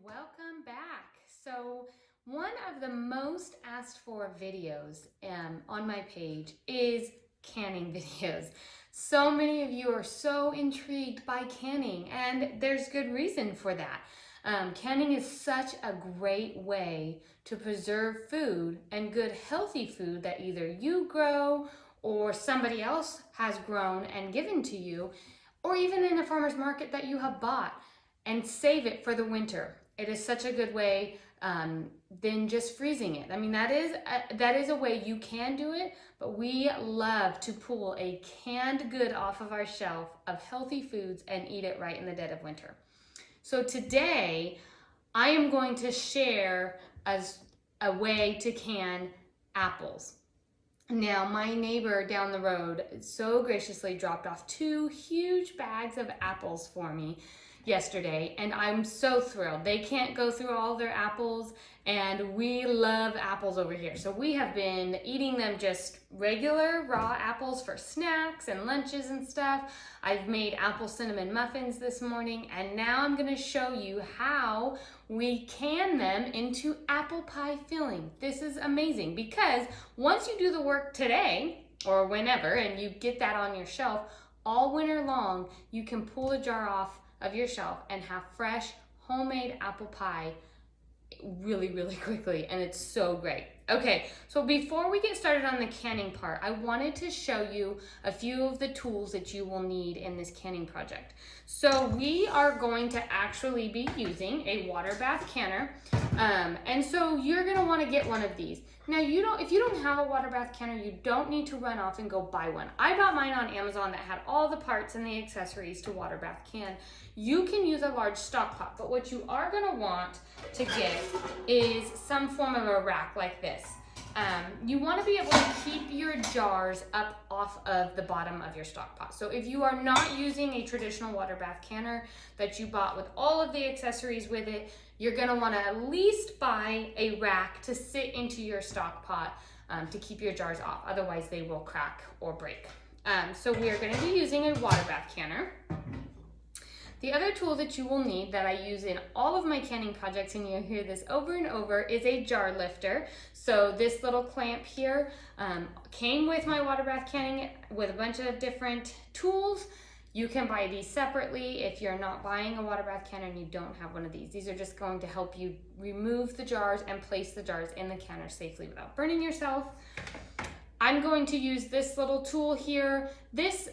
welcome back. So one of the most asked for videos on my page is canning videos. So many of you are so intrigued by canning, and there's good reason for that. Canning is such a great way to preserve food, and good healthy food that either you grow or somebody else has grown and given to you, or even in a farmer's market that you have bought, and save it for the winter. It is such a good way than just freezing it. I mean, that is a way you can do it, but we love to pull a canned good off of our shelf of healthy foods and eat it right in the dead of winter. So today, I am going to share as a way to can apples. Now, my neighbor down the road so graciously dropped off 2 huge bags of apples for me yesterday, and I'm so thrilled. They can't go through all their apples, and we love apples over here. So we have been eating them just regular raw apples for snacks and lunches and stuff. I've made apple cinnamon muffins this morning, and now I'm gonna show you how we can them into apple pie filling. This is amazing because once you do the work today or whenever and you get that on your shelf, all winter long, you can pull a jar off of your shelf and have fresh homemade apple pie really quickly, and it's so great. Okay, so before we get started on the canning part, I wanted to show you a few of the tools that you will need in this canning project. So we are going to actually be using a water bath canner, and so you're gonna wanna get one of these. Now, if you don't have a water bath canner, you don't need to run off and go buy one. I bought mine on Amazon that had all the parts and the accessories to water bath can. You can use a large stock pot, but what you are gonna want to get is some form of a rack like this. You want to be able to keep your jars up off of the bottom of your stock pot. So if you are not using a traditional water bath canner that you bought with all of the accessories with it, you're going to want to at least buy a rack to sit into your stock pot to keep your jars off. Otherwise they will crack or break. So we are going to be using a water bath canner. The other tool that you will need that I use in all of my canning projects, and you'll hear this over and over, is a jar lifter. So this little clamp here came with my water bath canning with a bunch of different tools. You can buy these separately if you're not buying a water bath canner and you don't have one of these. These are just going to help you remove the jars and place the jars in the canner safely without burning yourself. I'm going to use this little tool here. This,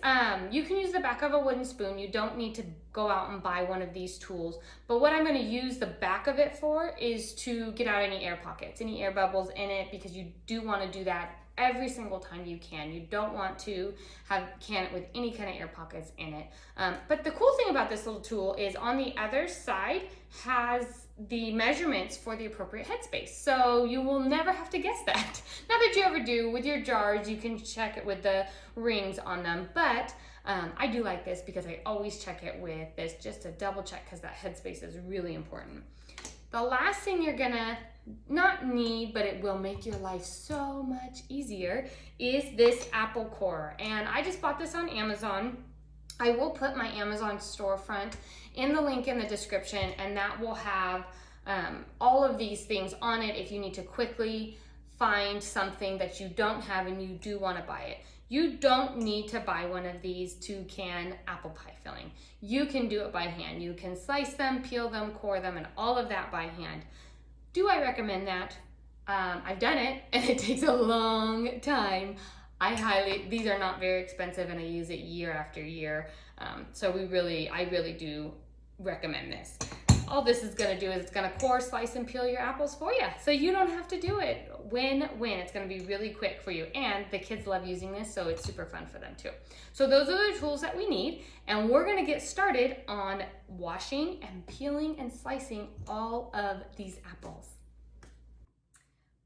you can use the back of a wooden spoon. You don't need to go out and buy one of these tools. But what I'm gonna use the back of it for is to get out any air pockets, any air bubbles in it, because you do wanna do that every single time you can. You don't want to can it with any kind of air pockets in it. But the cool thing about this little tool is on the other side has the measurements for the appropriate headspace. So you will never have to guess that. Not that you ever do. With your jars, you can check it with the rings on them. But I do like this because I always check it with this just to double check, because that headspace is really important. The last thing you're gonna not need, but it will make your life so much easier, is this apple core. And I just bought this on Amazon. I will put my Amazon storefront in the link in the description, and that will have all of these things on it if you need to quickly find something that you don't have and you do want to buy it. You don't need to buy one of these to can apple pie filling. You can do it by hand. You can slice them, peel them, core them, and all of that by hand. Do I recommend that? I've done it, and it takes a long time. These are not very expensive, and I use it year after year. So I really do recommend this. All this is gonna do is it's gonna core, slice, and peel your apples for you. So you don't have to do it. Win-win. It's gonna be really quick for you. And the kids love using this, so it's super fun for them too. So those are the tools that we need, and we're gonna get started on washing and peeling and slicing all of these apples.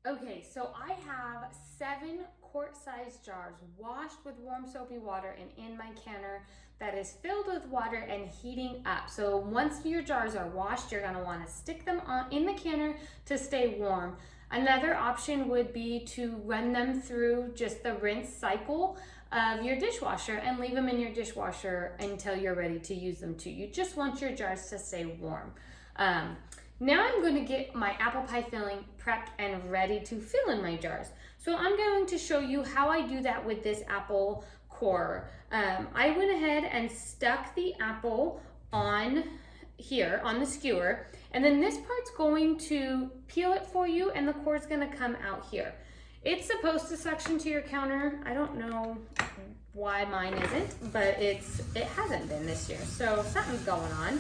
Okay, so I have 7 quart-sized jars washed with warm soapy water and in my canner that is filled with water and heating up. So once your jars are washed, you're gonna wanna stick them in the canner to stay warm. Another option would be to run them through just the rinse cycle of your dishwasher and leave them in your dishwasher until you're ready to use them too. You just want your jars to stay warm. Now I'm going to get my apple pie filling prepped and ready to fill in my jars. So I'm going to show you how I do that with this apple core. I went ahead and stuck the apple on here on the skewer, and then this part's going to peel it for you, and the core is going to come out here. It's supposed to suction to your counter. I don't know why mine isn't, but it hasn't been this year, so something's going on.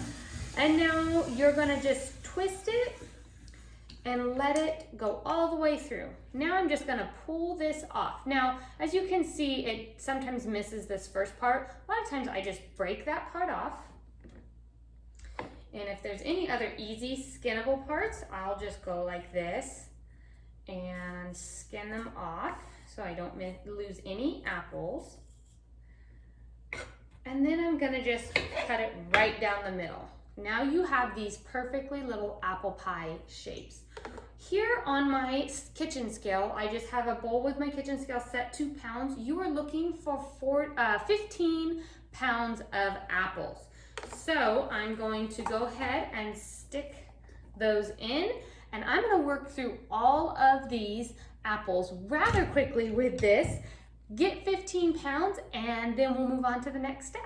And now you're going to just twist it and let it go all the way through. Now I'm just gonna pull this off. Now, as you can see, it sometimes misses this first part. A lot of times I just break that part off. And if there's any other easy skinnable parts, I'll just go like this and skin them off so I don't lose any apples. And then I'm gonna just cut it right down the middle. Now you have these perfectly little apple pie shapes. Here on my kitchen scale, I just have a bowl with my kitchen scale set to pounds. You are looking for 15 pounds of apples. So I'm going to go ahead and stick those in, and I'm gonna work through all of these apples rather quickly with this. Get 15 pounds, and then we'll move on to the next step.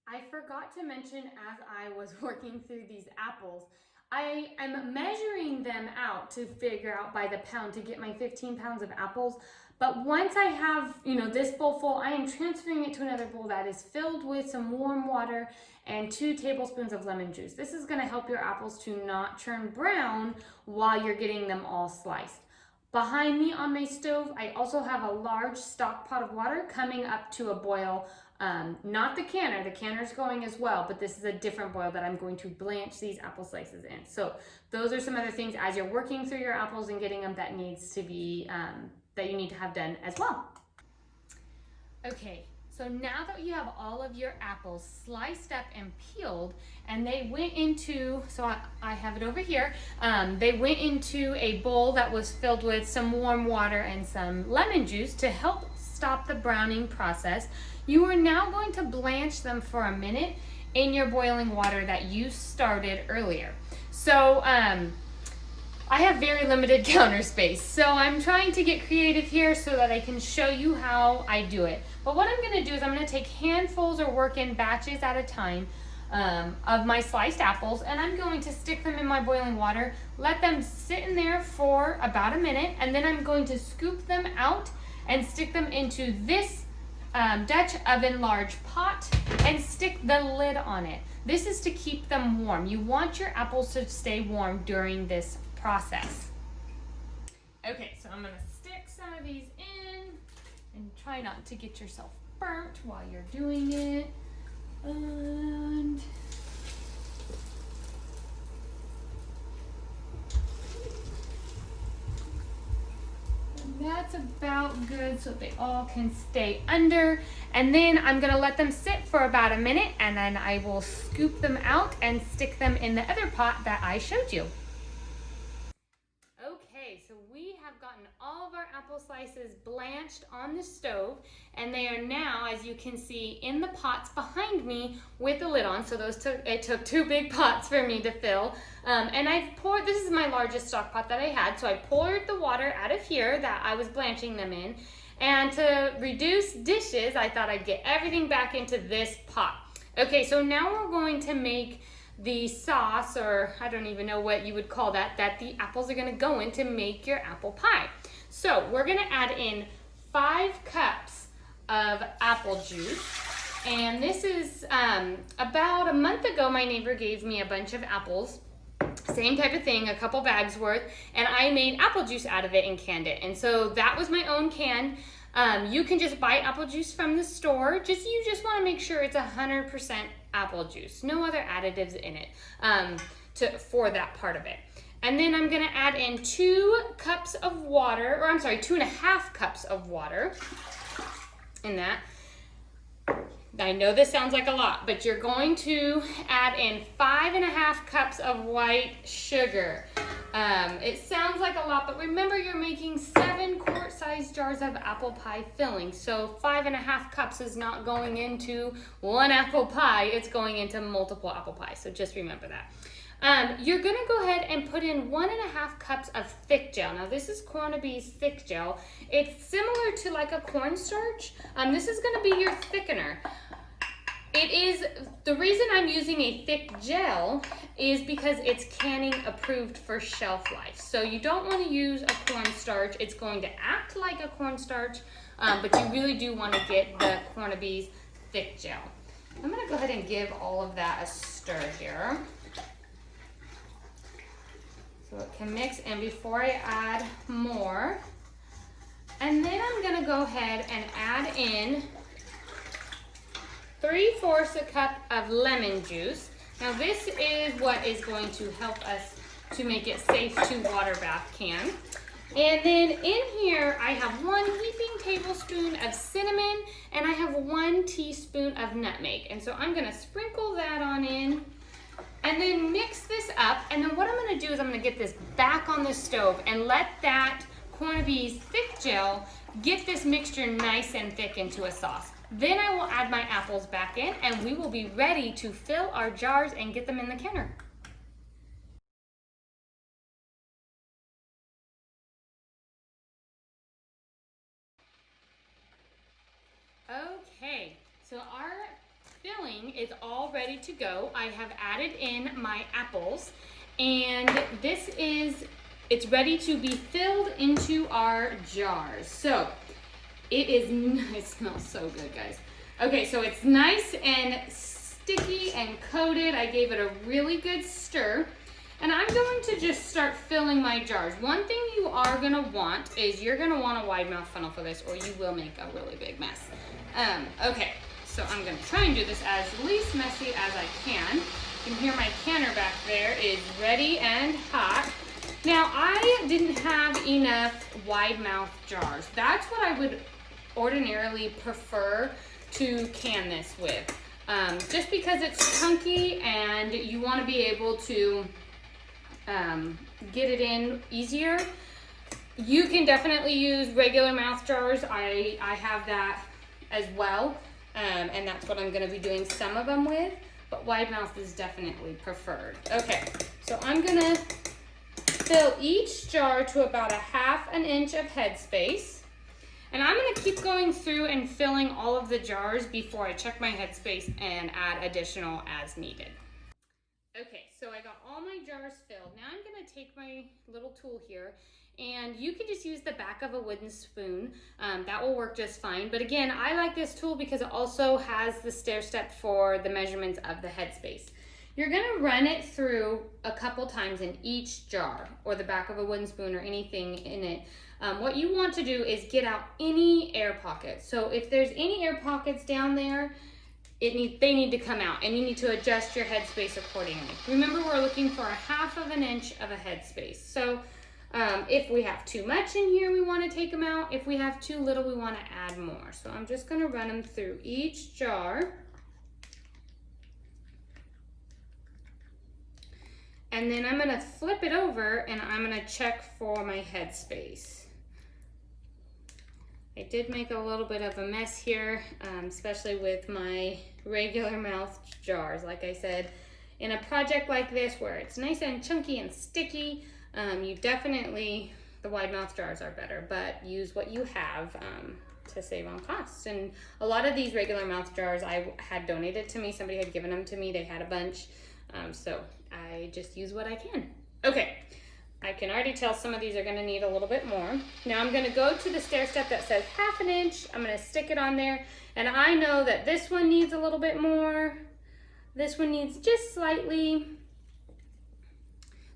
I forgot to mention as I was working through these apples, I am measuring them out to figure out by the pound to get my 15 pounds of apples. But once I have, this bowl full, I am transferring it to another bowl that is filled with some warm water and 2 tablespoons of lemon juice. This is gonna help your apples to not turn brown while you're getting them all sliced. Behind me on my stove, I also have a large stock pot of water coming up to a boil. Not the canner's going as well, but this is a different boil that I'm going to blanch these apple slices in. So those are some other things as you're working through your apples and getting them that needs to be, that you need to have done as well. Okay, so now that you have all of your apples sliced up and peeled, and they went into, so I have it over here, they went into a bowl that was filled with some warm water and some lemon juice to help stop the browning process. You are now going to blanch them for a minute in your boiling water that you started earlier. So I have very limited counter space, so I'm trying to get creative here so that I can show you how I do it. But what I'm gonna do is I'm gonna take handfuls or work in batches at a time of my sliced apples, and I'm going to stick them in my boiling water, let them sit in there for about a minute, and then I'm going to scoop them out and stick them into this Dutch oven large pot and stick the lid on it. This is to keep them warm. You want your apples to stay warm during this process. Okay, so I'm gonna stick some of these in and try not to get yourself burnt while you're doing it. And that's about good so they all can stay under. And then I'm gonna let them sit for about a minute, and then I will scoop them out and stick them in the other pot that I showed you. Okay, so we have gotten all of our apple slices blanched on the stove, and they are now, as you can see, in the pots behind me with the lid on. So it took 2 big pots for me to fill. And I've poured, this is my largest stock pot that I had, so I poured the water out of here that I was blanching them in. And to reduce dishes, I thought I'd get everything back into this pot. Okay, so now we're going to make the sauce, or I don't even know what you would call that the apples are gonna go in to make your apple pie. So we're gonna add in 5 cups of apple juice. And this is about a month ago, my neighbor gave me a bunch of apples. Same type of thing, a couple bags worth, and I made apple juice out of it and canned it. And so that was my own can. You can just buy apple juice from the store. You just want to make sure it's 100% apple juice. No other additives in it for that part of it. And then I'm gonna add in 2 cups of water, or I'm sorry, 2.5 cups of water in that. I know this sounds like a lot, but you're going to add in 5.5 cups of white sugar. It sounds like a lot, but remember you're making 7 quart-sized jars of apple pie filling. So 5.5 cups is not going into 1 apple pie, it's going into multiple apple pies. So just remember that. You're gonna go ahead and put in 1.5 cups of thick gel. Now this is Cornabee's thick gel. It's similar to like a cornstarch. This is gonna be your thickener. It is, the reason I'm using a thick gel is because it's canning approved for shelf life. So you don't want to use a cornstarch. It's going to act like a cornstarch, but you really do want to get the Cornabee's thick gel. I'm going to go ahead and give all of that a stir here, so it can mix in before I add more. And then I'm going to go ahead and add in 3/4 cup of lemon juice. Now this is what is going to help us to make it safe to water bath can. And then in here I have 1 heaping tablespoon of cinnamon and I have 1 teaspoon of nutmeg. And so I'm gonna sprinkle that on in and then mix this up. And then what I'm gonna do is I'm gonna get this back on the stove and let that Cornabee's thick gel get this mixture nice and thick into a sauce. Then I will add my apples back in and we will be ready to fill our jars and get them in the canner. Okay, so our filling is all ready to go. I have added in my apples and it's ready to be filled into our jars. So it smells so good, guys. Okay, so it's nice and sticky and coated. I gave it a really good stir. And I'm going to just start filling my jars. One thing you are gonna want is you're gonna want a wide mouth funnel for this or you will make a really big mess. Okay, so I'm gonna try and do this as least messy as I can. You can hear my canner back there is ready and hot. Now, I didn't have enough wide mouth jars. That's what I would ordinarily prefer to can this with. Just because it's chunky and you want to be able to get it in easier. You can definitely use regular mouth jars. I have that as well, and that's what I'm going to be doing some of them with, but wide mouth is definitely preferred. Okay, so I'm going to fill each jar to about 1/2 inch of headspace. And I'm gonna keep going through and filling all of the jars before I check my headspace and add additional as needed. Okay, so I got all my jars filled. Now I'm gonna take my little tool here and you can just use the back of a wooden spoon. That will work just fine. But again, I like this tool because it also has the stair step for the measurements of the headspace. You're gonna run it through a couple times in each jar or the back of a wooden spoon or anything in it. What you want to do is get out any air pockets. So if there's any air pockets down there, they need to come out and you need to adjust your headspace accordingly. Remember, we're looking for 1/2 inch of a headspace. So if we have too much in here, we want to take them out. If we have too little, we want to add more. So I'm just going to run them through each jar. And then I'm going to flip it over and I'm going to check for my headspace. I did make a little bit of a mess here, especially with my regular mouth jars. Like I said, in a project like this where it's nice and chunky and sticky, the wide mouth jars are better, but use what you have to save on costs. And a lot of these regular mouth jars I had donated to me. Somebody had given them to me. They had a bunch, so I just use what I can. Okay. I can already tell some of these are going to need a little bit more. Now I'm going to go to the stair step that says 1/2 inch. I'm going to stick it on there. And I know that this one needs a little bit more. This one needs just slightly.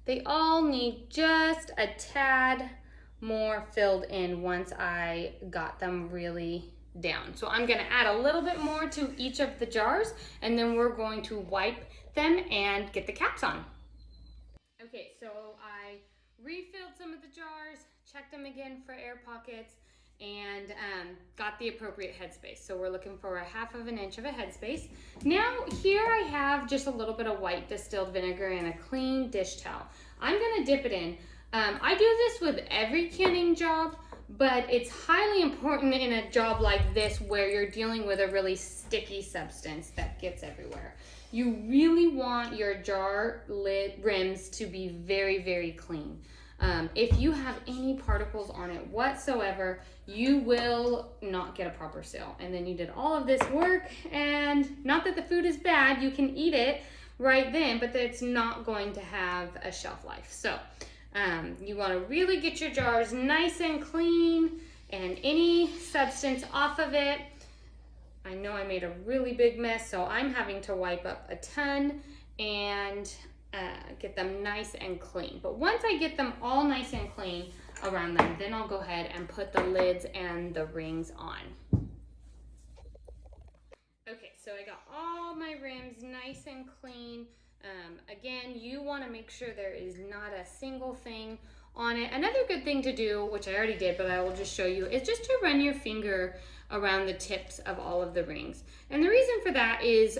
They all need just a tad more filled in once I got them really down. So I'm going to add a little bit more to each of the jars and then we're going to wipe them and get the caps on. Okay, so I refilled some of the jars, checked them again for air pockets, and got the appropriate headspace. So we're looking for 1/2 inch of a headspace. Now here I have just a little bit of white distilled vinegar and a clean dish towel. I'm gonna dip it in. I do this with every canning job, but it's highly important in a job like this where you're dealing with a really sticky substance that gets everywhere. you really want your jar lid rims to be very, very clean. If you have any particles on it whatsoever, you will not get a proper seal. And then you did all of this work, and not that the food is bad, you can eat it right then, but it's not going to have a shelf life. So you want to really get your jars nice and clean and any substance off of it. I know I made a really big mess, so I'm having to wipe up a ton and get them nice and clean. But once I get them all nice and clean around them, then I'll go ahead and put the lids and the rings on. Okay, so I got all my rims nice and clean. Again, you want to make sure there is not a single thing on it. Another good thing to do, which I already did, but I will just show you, is just to run your finger around the tips of all of the rings. And the reason for that is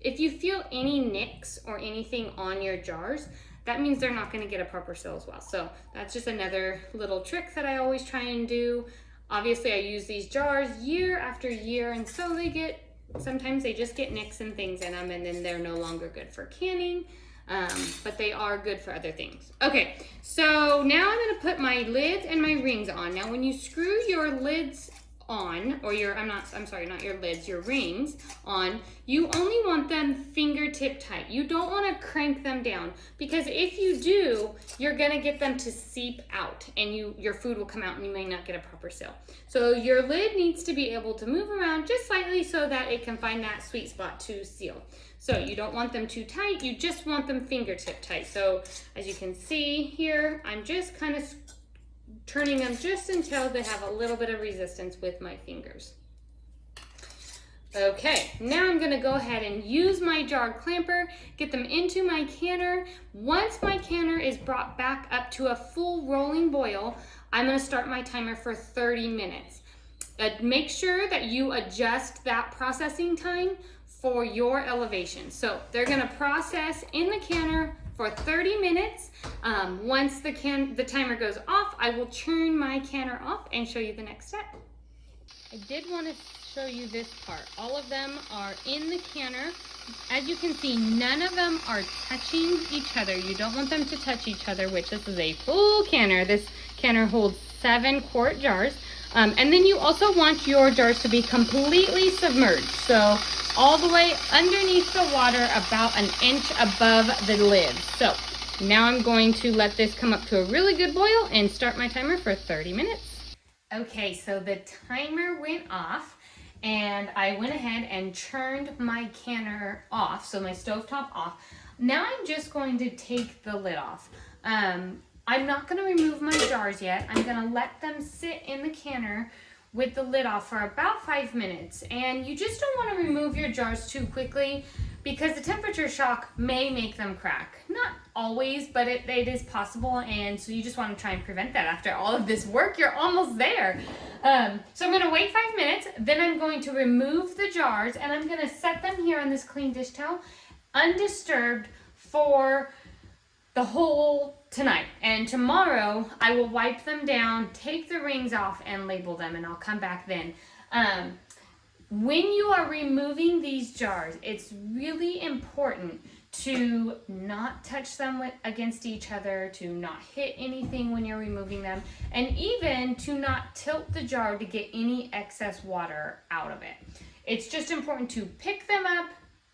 if you feel any nicks or anything on your jars, that means they're not going to get a proper seal as well. So that's just another little trick that I always try and do. Obviously, I use these jars year after year, and so sometimes they just get nicks and things in them, and then they're no longer good for canning, but they are good for other things. Okay, so now I'm going to put my lids and my rings on. Now, when you screw your lids on, or your rings on, you only want them fingertip tight. You don't want to crank them down, because if you do, you're gonna get them to seep out, and your food will come out and you may not get a proper seal. So your lid needs to be able to move around just slightly so that it can find that sweet spot to seal. So you don't want them too tight, you just want them fingertip tight. So as you can see here, I'm just kind of turning them just until they have a little bit of resistance with my fingers. Okay, now I'm gonna go ahead and use my jar clamper, get them into my canner. Once my canner is brought back up to a full rolling boil, I'm gonna start my timer for 30 minutes. Make sure that you adjust that processing time for your elevation. So they're gonna process in the canner for 30 minutes. Once the timer goes off, I will turn my canner off and show you the next step. I did want to show you this part. All of them are in the canner. As you can see, none of them are touching each other. You don't want them to touch each other, which this is a full canner. This canner holds 7-quart jars. And then you also want your jars to be completely submerged. So all the way underneath the water, about an inch above the lid. So now I'm going to let this come up to a really good boil and start my timer for 30 minutes. Okay, so the timer went off and I went ahead and turned my canner off, so my stovetop off. Now I'm just going to take the lid off. I'm not going to remove my jars yet. I'm going to let them sit in the canner with the lid off for about 5 minutes. And you just don't want to remove your jars too quickly, because the temperature shock may make them crack. Not always, but it is possible, and so you just want to try and prevent that. After all of this work, you're almost there. So I'm going to wait 5 minutes, then I'm going to remove the jars, and I'm going to set them here on this clean dish towel, undisturbed, for the whole tonight. And tomorrow, I will wipe them down, take the rings off, and label them, and I'll come back then. When you are removing these jars, it's really important to not touch them against each other, to not hit anything when you're removing them, and even to not tilt the jar to get any excess water out of it. It's just important to pick them up,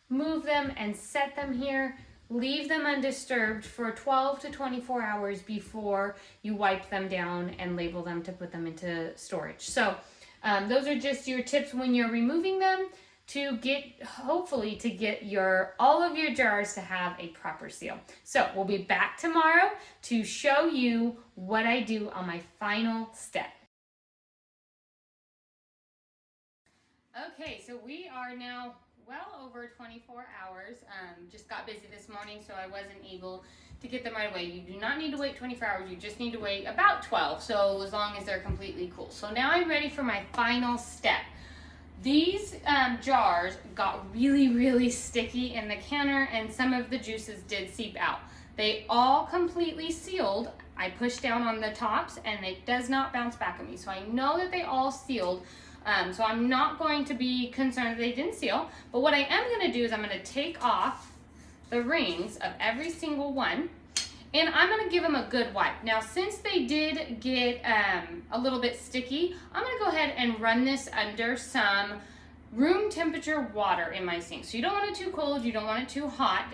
move them, and set them here. Leave them undisturbed for 12 to 24 hours before you wipe them down and label them to put them into storage. So those are just your tips when you're removing them, to get, hopefully, to get all of your jars to have a proper seal. So we'll be back tomorrow to show you what I do on my final step. Okay, so we are now well over 24 hours. Just got busy this morning, so I wasn't able to get them right away. You do not need to wait 24 hours. You just need to wait about 12, so as long as they're completely cool. So now I'm ready for my final step. These jars got really, really sticky in the canner, and some of the juices did seep out. They all completely sealed. I pushed down on the tops, and it does not bounce back at me. So I know that they all sealed. So I'm not going to be concerned that they didn't seal, but what I am going to do is I'm going to take off the rings of every single one, and I'm going to give them a good wipe. Now, since they did get a little bit sticky, I'm going to go ahead and run this under some room temperature water in my sink. So you don't want it too cold, you don't want it too hot,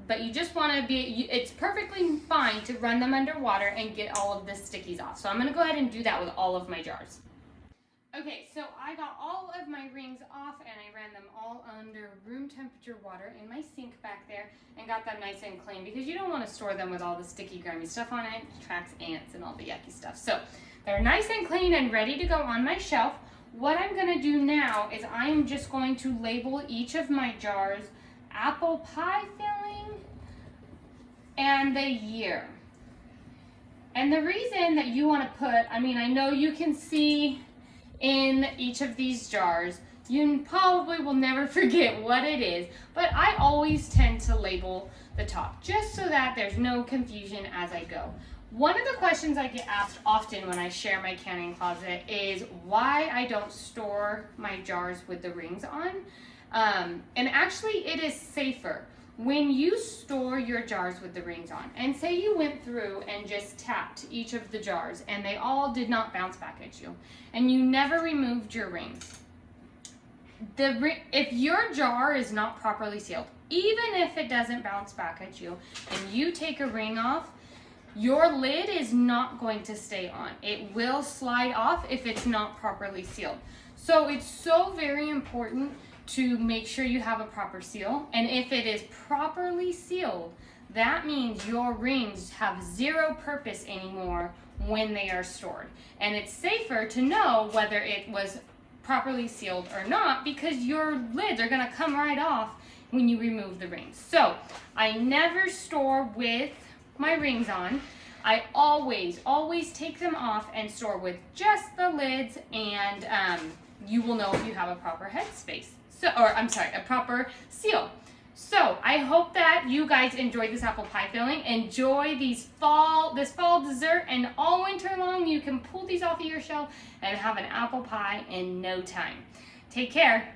but you just want to it's perfectly fine to run them under water and get all of the stickies off. So I'm going to go ahead and do that with all of my jars. Okay, so I got all of my rings off and I ran them all under room temperature water in my sink back there and got them nice and clean, because you don't want to store them with all the sticky, grimy stuff on it. It attracts ants and all the yucky stuff. So they're nice and clean and ready to go on my shelf. What I'm going to do now is I'm just going to label each of my jars apple pie filling and the year. And the reason that you want to put, I mean, I know you can see in each of these jars, you probably will never forget what it is, but I always tend to label the top just so that there's no confusion as I go. One of the questions I get asked often when I share my canning closet is why I don't store my jars with the rings on. And actually it is safer when you store your jars with the rings on. And say you went through and just tapped each of the jars and they all did not bounce back at you, and you never removed your rings. If your jar is not properly sealed, even if it doesn't bounce back at you and you take a ring off, your lid is not going to stay on. It will slide off if it's not properly sealed. So it's so very important to make sure you have a proper seal. And if it is properly sealed, that means your rings have zero purpose anymore when they are stored. And it's safer to know whether it was properly sealed or not, because your lids are gonna come right off when you remove the rings. So I never store with my rings on. I always take them off and store with just the lids, and you will know if you have a proper headspace. A proper seal. So I hope that you guys enjoyed this apple pie filling. Enjoy this fall dessert, and all winter long you can pull these off of your shelf and have an apple pie in no time. Take care.